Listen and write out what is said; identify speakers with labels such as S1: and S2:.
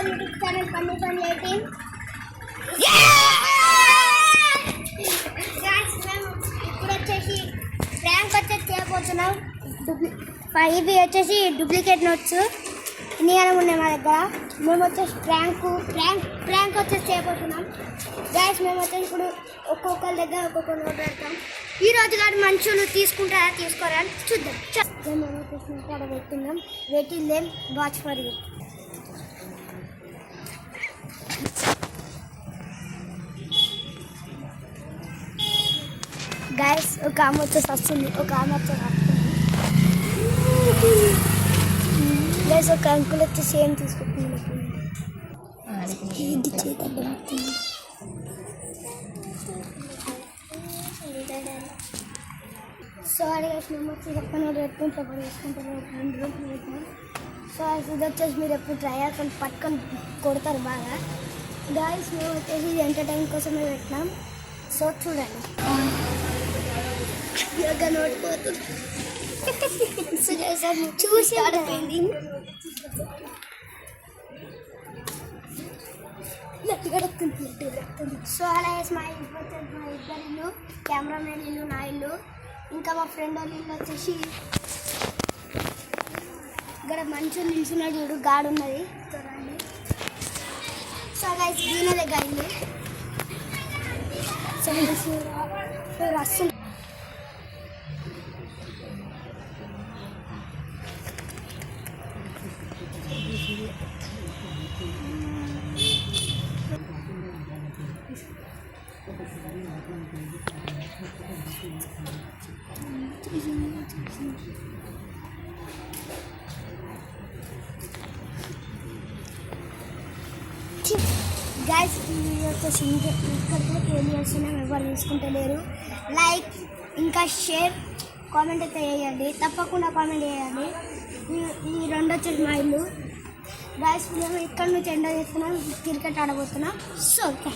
S1: YouTube channel funny 18. మేము ఇప్పుడు వచ్చేసి ర్యాంక్ వచ్చేసి చేయబోతున్నాం. ఇవి వచ్చేసి డూప్లికేట్ నోట్స్ ఇన్ని ఉన్నాయి మా దగ్గర. మేము వచ్చేసి ప్రాంక్ వచ్చేసి చేయబోతున్నాం. గ్యాస్ మేము వచ్చేసి ఇప్పుడు ఒక్కొక్కరి దగ్గర ఒక్కొక్క నోట్ పెడతాం. ఈ రోజు గారు మనుషులు తీసుకుంటారా తీసుకోరా అని చూద్దాం. మేము వచ్చేసి ఇక్కడ పెట్టుకుందాం. Waiting them watch for you. Guys ఒక ఆమె వచ్చేసి వస్తుంది, ఒక ఆమె వచ్చేసి వస్తుంది. గైస్ ఒక అంకుల్ వచ్చేసి ఏం తీసుకుంటుంది. సో అది మేము వచ్చి పక్కన పెట్టుకుంటే వేసుకుంటారు 2 రోజులు పెట్టినాం. సో ఇది వచ్చేసి మీరు ఎప్పుడు ట్రై చేసుకొని పట్టుకొని కొడతారు బాగా. గైస్ మేము వచ్చేసి ఎంటర్టైన్ కోసమే పెట్టినాం. సో చూడండి నోట్ పోతుంది చూసి ఆడిపోయింది. సో అలా మా ఇద్దరు కెమెరామెన్ ఇల్లు, నా ఇల్లు, ఇంకా మా ఫ్రెండ్ వాళ్ళ ఇల్లు వచ్చేసి ఇక్కడ మంచిగా నిల్చున్నాడు చూడు, గాడు ఉన్నది చూడండి. సో గైస్ దీనిదే గాడి. సో అస్సలు గైస్ వచ్చేసి ఇక్కడికి ఏం చేస్తున్నాం ఎవరు తీసుకుంటలేరు. లైక్ ఇంకా షేర్ కామెంట్ అయితే వేయండి, తప్పకుండా కామెంట్ చేయండి. ఈ 2 వచ్చేసి మా ఇల్లు. గైస్ మేము ఇక్కడ నుంచి ఎంజాయ్ చేస్తున్నాం, క్రికెట్ ఆడబోతున్నాం. So okay.